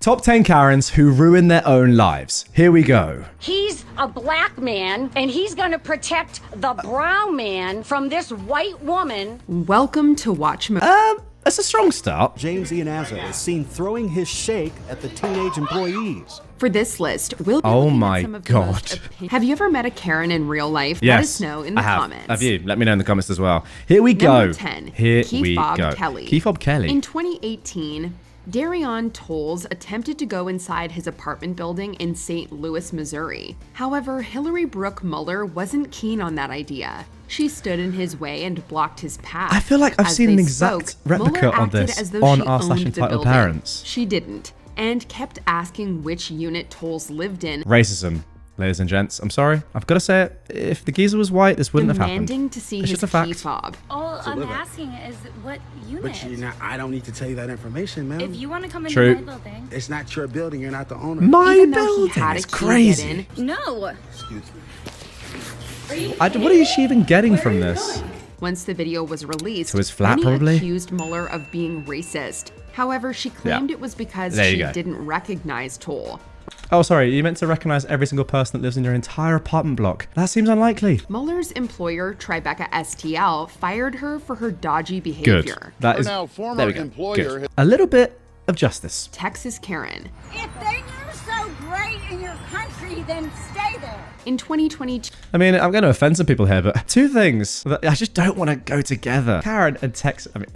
Top 10 Karens who ruin their own lives. Here we go. He's a black man, and he's going to protect the brown man from this white woman. Welcome to Watch Mode. That's a strong start. James Ianazzo is seen throwing his shake at the teenage employees. For this list, we'll be Oh looking my at some of the God. most Have you ever met a Karen in real life? Yes, Let us know in the I have. comments. Have you? Let me know in the comments as well. Here we go. Number 10. Here Keith we Bob go. Kelly. Keith Bob Kelly. In 2018, Darion Tolles attempted to go inside his apartment building in St. Louis, Missouri. However, Hillary Brooke Mueller wasn't keen on that idea. She stood in his way and blocked his path. I feel like I've As seen they an exact spoke, replica Mueller of acted this as though on she r// owned the Entitled building. Parents. She didn't, and kept asking which unit Tolles lived in. Racism, ladies and gents. I'm sorry. I've got to say it. If the geezer was white, this wouldn't have happened. Demanding to see It's his just a fact. key fob. All I'm asking is what unit? But I don't need to tell you that information, man. If you want to come into True. my building. It's not your building. You're not the owner. My Even though he building had is a key to crazy. get in, No. Excuse me. What is she even getting from this? once the video was released, To his flat, many probably? accused Mueller of being racist. However, she claimed it was because There you she go. didn't recognize Toll. Oh, sorry. You meant to recognize every single person that lives in your entire apartment block. That seems unlikely. Mueller's employer, Tribeca STL, fired her for her dodgy behavior. Good. That is. now, former There we go. employer Good. A little bit of justice. Texas Karen. If they knew so great in your country, then stay there. In 2022, I mean, I'm going to offend some people here, but two things that I just don't want to go together. Karen and Texas. I mean,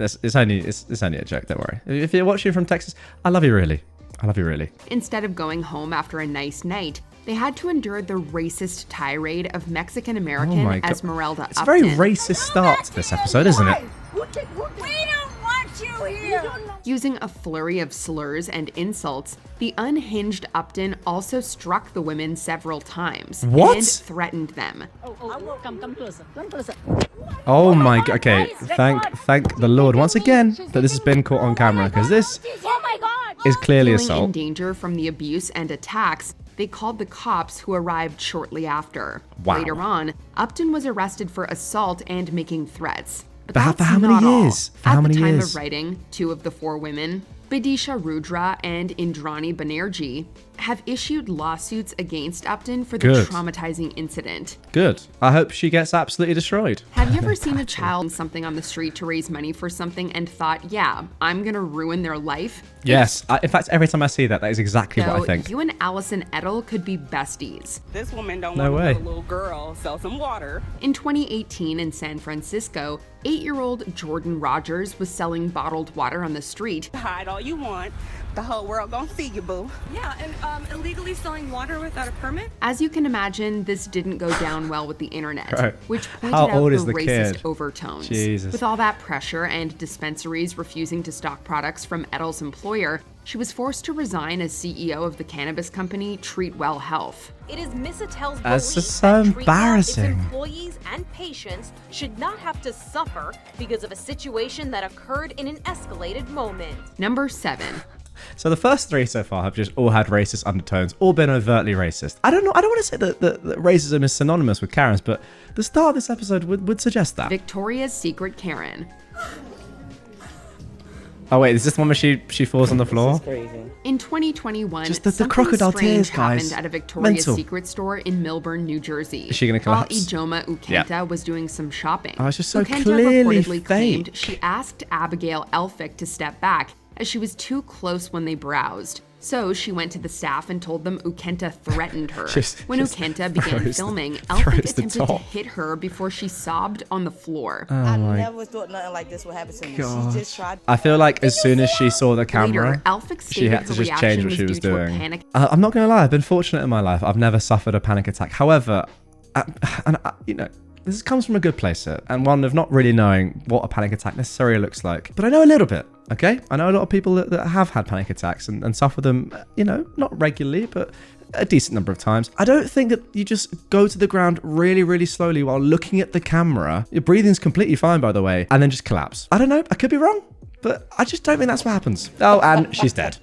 it's only a joke. Don't worry. If you're watching from Texas, I love you really. I love you really. instead of going home after a nice night, they had to endure the racist tirade of Mexican-American Oh my God. Esmeralda It's a very Upton. racist start to this episode, isn't it? We don't want you here. Using a flurry of slurs and insults, the unhinged Upton also struck the women several times What? and threatened them. Oh my God. Okay. Thank the Lord once again that this has been caught on camera, because this Oh my God. is clearly Feeling in assault. danger from the abuse and attacks, they called the cops, who arrived shortly after. Wow. Later on, Upton was arrested for assault and making threats. But But that's for how many not all. years? For At how the many time years? of writing, 2 of the 4 women, Bidisha Rudra and Indrani Banerjee, have issued lawsuits against Upton for the Good. traumatizing incident. Good. I hope she gets absolutely destroyed. Have you ever seen a child doing something on the street to raise money for something and thought, yeah, I'm gonna ruin their life? Yes. In fact, every time I see that, that is exactly what I So think. you and Allison Edel could be besties. This woman don't No want to way. let a little girl sell some water. In 2018 in San Francisco, 8-year-old Jordan Rogers was selling bottled water on the street. Hide all you want. The whole world gonna see you, boo. Yeah, and illegally selling water without a permit? As you can imagine, this didn't go down well with the internet, Right. which pointed How out old the is the racist kid? overtones. Jesus. With all that pressure and dispensaries refusing to stock products from Edel's employer, she was forced to resign as CEO of the cannabis company Treatwell Health. It is Miss Attell's That's belief just so that Treatwell, its embarrassing. employees and patients should not have to suffer because of a situation that occurred in an escalated moment. Number 7. So the first 3 so far have just all had racist undertones, all been overtly racist. I don't know. I don't want to say that racism is synonymous with Karens, but the start of this episode would suggest that. Victoria's Secret Karen. Oh wait, is this the one where she falls on the floor? In 2021, Just the something crocodile strange tears, guys. happened at a Victoria's Mental. Secret store in Millburn, New Jersey. Is she gonna collapse? While Ijoma Ukenta was doing some shopping. Oh, it's just so Ukenta clearly reportedly claimed fake. she asked Abigail Elphick to step back as she was too close when they browsed. So she went to the staff and told them Ukenta threatened her. When Ukenta began throws the- filming, throws Elphick the attempted to top. hit her before she sobbed on the floor. I never thought nothing like this would happen to me. God. She just tried. I feel like as soon as she saw the camera, Later, Elphick she stated had to her just change reaction what she was due to a doing. panic. I'm not gonna lie, I've been fortunate in my life. I've never suffered a panic attack. However, you know, this comes from a good place here, and one of not really knowing what a panic attack necessarily looks like. But I know a little bit, okay? I know a lot of people that have had panic attacks and suffer them, you know, not regularly, but a decent number of times. I don't think that you just go to the ground really, really slowly while looking at the camera. Your breathing's completely fine, by the way, and then just collapse. I don't know, I could be wrong, but I just don't think that's what happens. Oh, and she's dead.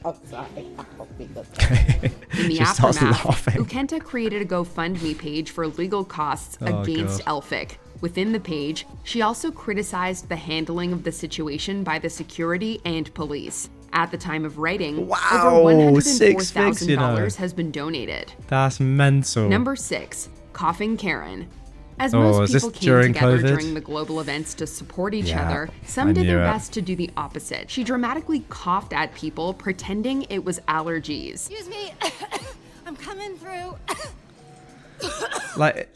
In the She starts aftermath, laughing. Ukenta created a GoFundMe page for legal costs Oh, against God. Elphick. Within the page, she also criticized the handling of the situation by the security and police. At the time of writing, Wow, over six figs, $104,000 has been donated. That's mental. Number 6, Coughing Karen. As Oh, most is this people came during together COVID? during the global events to support each Yeah, other, I some did knew their it. best to do the opposite. She dramatically coughed at people, pretending it was allergies. Excuse me. I'm coming through. Like,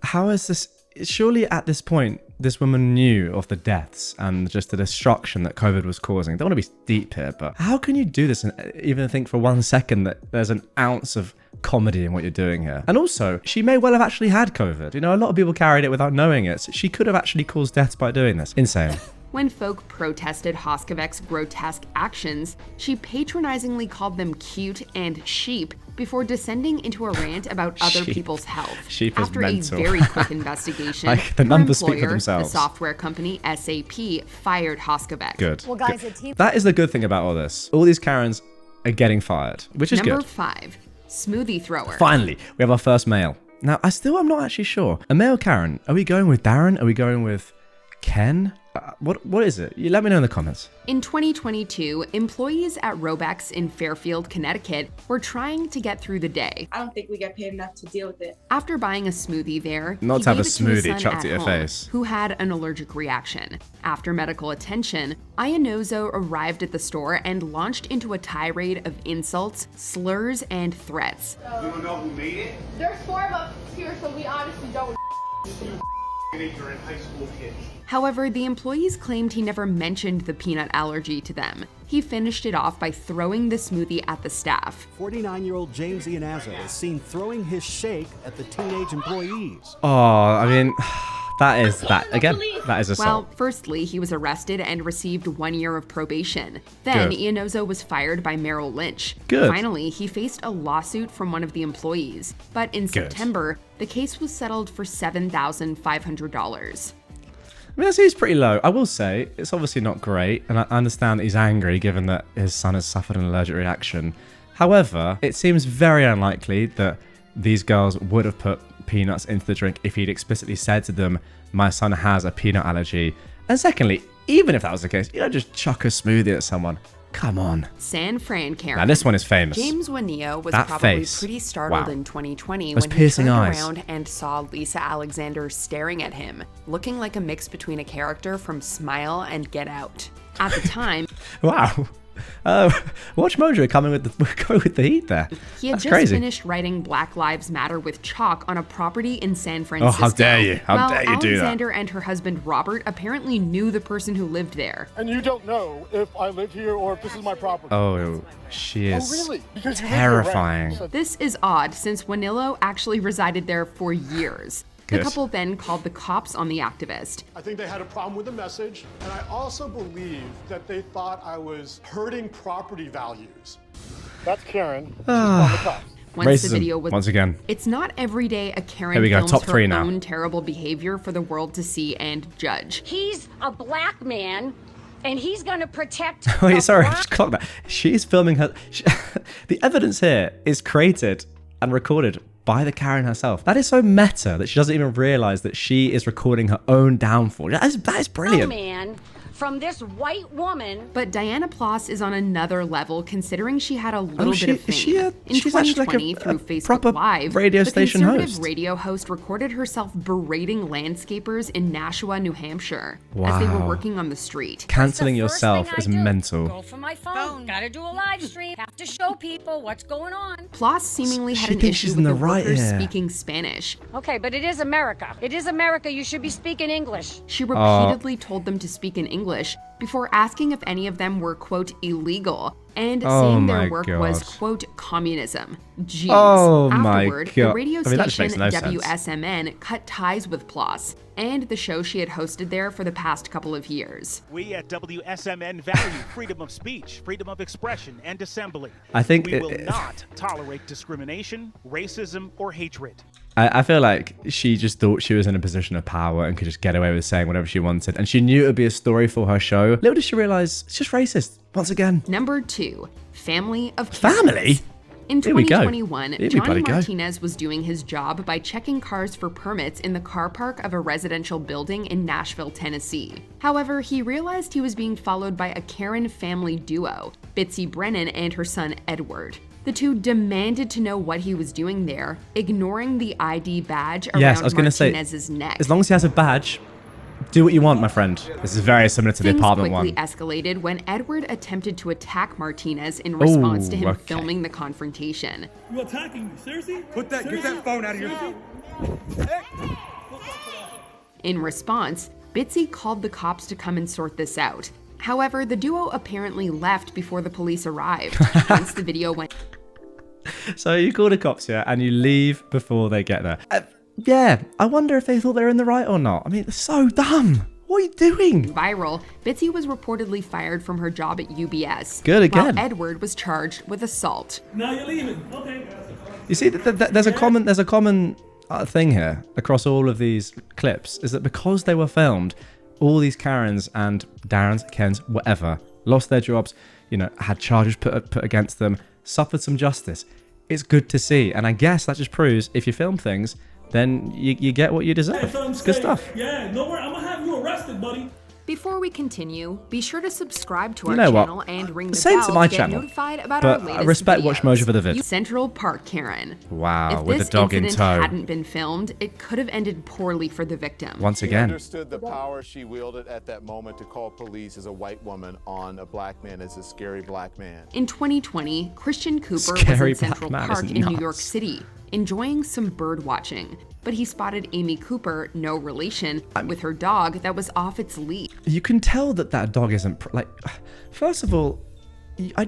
how is this? Surely at this point, this woman knew of the deaths and just the destruction that COVID was causing. I don't want to be deep here, but how can you do this and even think for 1 second that there's an ounce of comedy in what you're doing here? And also, she may well have actually had COVID. You know, a lot of people carried it without knowing it. So she could have actually caused deaths by doing this. Insane. When folk protested Hoskevek's grotesque actions, she patronizingly called them cute and sheep before descending into a rant about other Sheep. people's health. Sheep is After mental. a very quick investigation, Like, the her numbers speak for employer, themselves. the software company SAP, fired Hoskevek. Good. Well, guys, Good. a team. That is the good thing about all this. All these Karens are getting fired, which is Number good. 5, Smoothie Thrower. Finally, we have our first male. Now, I'm not actually sure. A male Karen. Are we going with Darren? Are we going with Ken? What is it? You let me know in the comments. In 2022, employees at Robex in Fairfield, Connecticut were trying to get through the day. I don't think we get paid enough to deal with it. After buying a smoothie there, Not he to have gave a it to his smoothie son chucked at at your home, face. who had an allergic reaction. After medical attention, Ianozo arrived at the store and launched into a tirade of insults, slurs, and threats. You don't know who made it? There's 4 of us here, so we honestly don't. You're in high school kids. However, the employees claimed he never mentioned the peanut allergy to them. He finished it off by throwing the smoothie at the staff. 49-year-old James Ianazzo is seen throwing his shake at the teenage employees. Oh, I mean, that is assault. Well, firstly, he was arrested and received 1 year of probation. Then, Good. Ianozo was fired by Merrill Lynch. Good. Finally, he faced a lawsuit from one of the employees. But in September, the case was settled for $7,500. I mean, that seems pretty low. I will say, it's obviously not great, and I understand that he's angry given that his son has suffered an allergic reaction. However, it seems very unlikely that these girls would have put peanuts into the drink if he'd explicitly said to them, my son has a peanut allergy. And secondly, even if that was the case, you don't just chuck a smoothie at someone. Come on. San Fran Karen. Now, this one is famous. James Waneo was That probably face. pretty startled Wow. in 2020 Those when he piercing turned eyes. around and saw Lisa Alexander staring at him, looking like a mix between a character from Smile and Get Out. At the time, Wow. Watch Mojo coming with the heat there. he had That's just crazy. finished writing Black Lives Matter with chalk on a property in San Francisco. Oh, how dare you. How Well, dare you do that. Alexander and her husband Robert apparently knew the person who lived there. And you don't know if I live here or if this is my property. Oh, she is really? Because you live here, right? terrifying. This is odd since Wanillo actually resided there for years. The Good. couple then called the cops on the activist. I think they had a problem with the message, and I also believe that they thought I was hurting property values. That's Karen. She's called the cops. Once Racism, the video was once again. It's not every day a Karen Here we go, films top her 3 now. own terrible behavior for the world to see and judge. He's a black man, and he's going to protect. Wait, the sorry, I brown- just clocked that. She's filming her. The evidence here is created and recorded by the Karen herself. That is so meta that she doesn't even realize that she is recording her own downfall. That is brilliant. man from this white woman. But Diana Ploss is on another level considering she had a little she- bit of is she fame. a- In she's actually like 2020, a through Facebook proper Live, radio the station conservative host. radio host recorded herself berating landscapers in Nashua, New Hampshire, as they were Wow. working on the street. Canceling First yourself thing I is do, mental. Go for my phone. Gotta do a live stream. Have to show people what's going on. Ploss seemingly had She an thinks issue she's with in the the right workers here. speaking Spanish. Okay, but it is America. It is America. You should be speaking English. She repeatedly told them to speak in English before asking if any of them were, quote, illegal, and Oh saying my their work was, God. quote, communism. Jeez. Oh my Afterward, God. the radio I mean, that just station makes no sense. WSMN cut ties with Ploss and the show she had hosted there for the past couple of years. We at WSMN value freedom of speech, freedom of expression, and assembly. I think we will not tolerate discrimination, racism, or hatred. I feel like she just thought she was in a position of power and could just get away with saying whatever she wanted. And she knew it would be a story for her show. Little did she realize it's just racist. Once again. Number 2, Family of Family? Karens. In Here we go. 2021, Here we Johnny bloody go. Martinez was doing his job by checking cars for permits in the car park of a residential building in Nashville, Tennessee. However, he realized he was being followed by a Karen family duo, Bitsy Brennan and her son Edward. The two demanded to know what he was doing there, ignoring the ID badge around Yes, I was going to say, Martinez's neck. as long as he has a badge, do what you want, my friend. This is very similar to the Things apartment quickly one. escalated when Edward attempted to attack Martinez in response to him okay. filming the confrontation. You attacking me? Seriously? Get that phone out of here. In response, Bitsy called the cops to come and sort this out. However, the duo apparently left before the police arrived. Once the video went... So you call the cops, yeah, and you leave before they get there. Yeah, I wonder if they thought they were in the right or not. I mean, it's so dumb. What are you doing? Viral, Bitsy was reportedly fired from her job at UBS. Good again. While Edward was charged with assault. Now you're leaving. Okay. You see, there's a common thing here across all of these clips, is that because they were filmed, all these Karens and Darrens, Kens, whatever, lost their jobs, you know, had charges put against them, suffered some justice. It's good to see, and I guess that just proves if you film things, then you get what you deserve. It's good stuff. Yeah, no worry. I'm gonna have you arrested, buddy. Before we continue, be sure to subscribe to You our know what? channel and ring the Same bell to my get channel, notified about but our I latest respect videos. Watchmojo for the vid. Central Park Karen. Wow, If with this the dog in incident tow. hadn't been filmed, it could have ended poorly for the victim. Once She again. understood the power she wielded at that moment to call police as a white woman on a black man as a scary black man. In 2020, Christian Cooper Scary was in black Central man Park is in New nuts. York City, enjoying some bird watching. But he spotted Amy Cooper, no relation, with her dog that was off its leash. You can tell that dog isn't, first of all,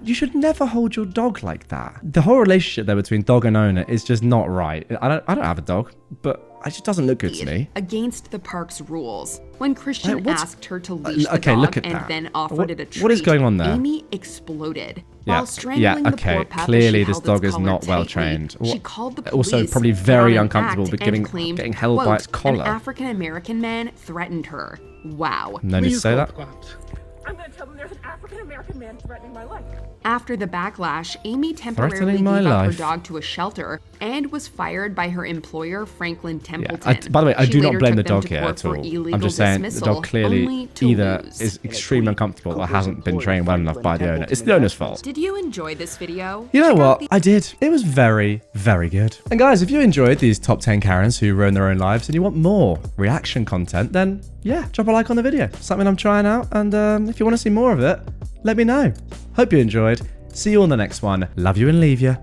you should never hold your dog like that. The whole relationship there between dog and owner is just not right. I don't have a dog, but it just doesn't look good to me. Against the park's rules. When Christian What's- asked her to leash the okay, dog look at and that. then offered it a treat, What is going on there? Amy exploded. Yeah, While strangling the okay. poor pup, Clearly, she this held dog its is collar not well tightly. trained. She called the police, Also, probably put very on an uncomfortable act with and claimed, getting held by quote, its collar. An African-American man threatened her. Wow. No need to say that. I'm gonna tell them there's an African-American man threatening my life. After the backlash, Amy temporarily Threatening gave my up life. her dog to a shelter and was fired by her employer, Franklin Templeton. By the way, I She do not later blame took the them dog to here court at for all. illegal I'm just saying the dismissal, dog clearly only to either lose. is extremely uncomfortable or hasn't been trained well enough by the owner. It's the owner's fault. Did you enjoy this video? You know Check out what? the- I did. It was very, very good. And guys, if you enjoyed these top 10 Karens who ruin their own lives and you want more reaction content, then yeah, drop a like on the video. Something I'm trying out. And if you want to see more of it, let me know. Hope you enjoyed. See you on the next one. Love you and leave you.